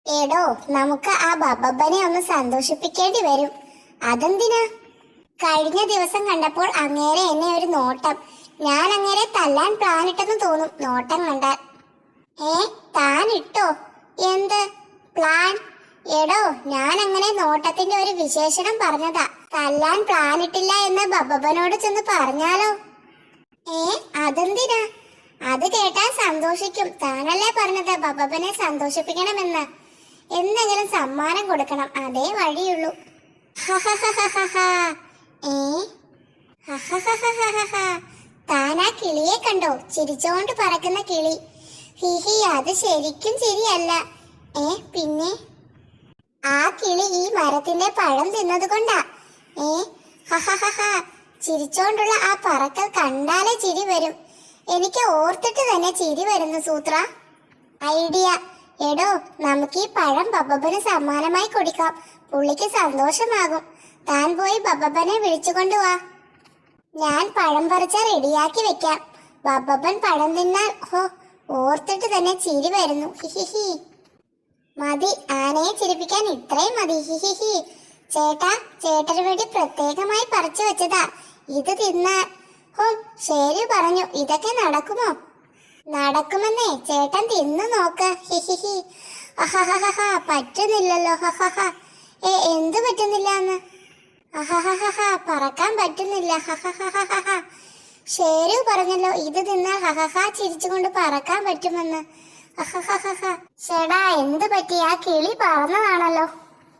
എടോ, നമുക്ക് ആ ബബ്ബനെ ഒന്ന് സന്തോഷിപ്പിക്കേണ്ടി വരും. അതെന്തിനാ? കഴിഞ്ഞ ദിവസം കണ്ടപ്പോൾ അങ്ങേരെ എന്നെ ഒരു നോട്ടം. ഞാൻ അങ്ങേരെ തല്ലാൻ പ്ലാനിട്ടെന്ന് തോന്നും നോട്ടം കണ്ടാൽ. താൻ ഇട്ടോ? എന്ത് പ്ലാൻ? എടോ, ഞാൻ അങ്ങനെ നോട്ടത്തിന്റെ ഒരു വിശേഷണം പറഞ്ഞതാ. തല്ലാൻ പ്ലാനിട്ടില്ല എന്ന് ബബ്ബനോട് ചെന്ന് പറഞ്ഞാലോ? അതെന്തിനാ? അത് കേട്ടാൽ സന്തോഷിക്കും. താനല്ലേ പറഞ്ഞത് ബബ്ബനെ സന്തോഷിപ്പിക്കണമെന്ന്. എന്തെങ്കിലും സമ്മാനം കൊടുക്കണം, അതേ വഴിയുള്ളൂ. താനാ കിളിയെ കണ്ടോ? ചിരിച്ചോണ്ട് പറക്കുന്ന കിളി. ഹിഹി, അത് ശരിക്കും ചിരിയല്ല. പിന്നെ ആ കിളി ഈ മരത്തിന്റെ പഴം തിന്നത് കൊണ്ടാ. ചിരിച്ചോണ്ടുള്ള ആ പറക്കൽ കണ്ടാലേ ചിരി വരും. എനിക്ക് ഓർത്തിട്ട് തന്നെ ചിരി വരുന്നു സൂത്ര. ഐഡിയ. എടോ, നമുക്ക് ഈ പഴം ബബ്ബന് സമ്മാനമായി കൊടുക്കാം. പുള്ളിക്ക് സന്തോഷമാകും. താൻ പോയി ബബ്ബനെ വിളിച്ചുകൊണ്ട് വാ. ഞാൻ പഴം പറിച്ച റെഡിയാക്കി വെക്കാം. ബബ്ബൻ പഴം തിന്നാൽ ഓർത്തിട്ട് തന്നെ ചിരി വരുന്നു. ഹിഹിഹി. മതി, ആനയെ ചിരിപ്പിക്കാൻ ഇത്രയും മതി. ഹിഹിഹി. ചേട്ടാ, ചേട്ടന് വേണ്ടി പ്രത്യേകമായി പറിച്ചു വെച്ചതാ. ഇത് തിന്നാൻ. ശരി പറഞ്ഞു. ഇതൊക്കെ നടക്കുമോ? നടക്കുമെന്നേ. ചേട്ടൻ തിന്നു നോക്ക്. ഹിഹിഹി. പറ്റുന്നില്ലല്ലോ. എന്ത് പറ്റുന്നില്ല എന്ന്? പറക്കാൻ പറ്റുന്നില്ല. ശരി പറഞ്ഞല്ലോ, ഇത് തിന്നാൽ ചിരിച്ചുകൊണ്ട് പറക്കാൻ പറ്റുമെന്ന്. ചേടാ, എന്ത് പറ്റി? ആ കിളി പറന്നതാണല്ലോ.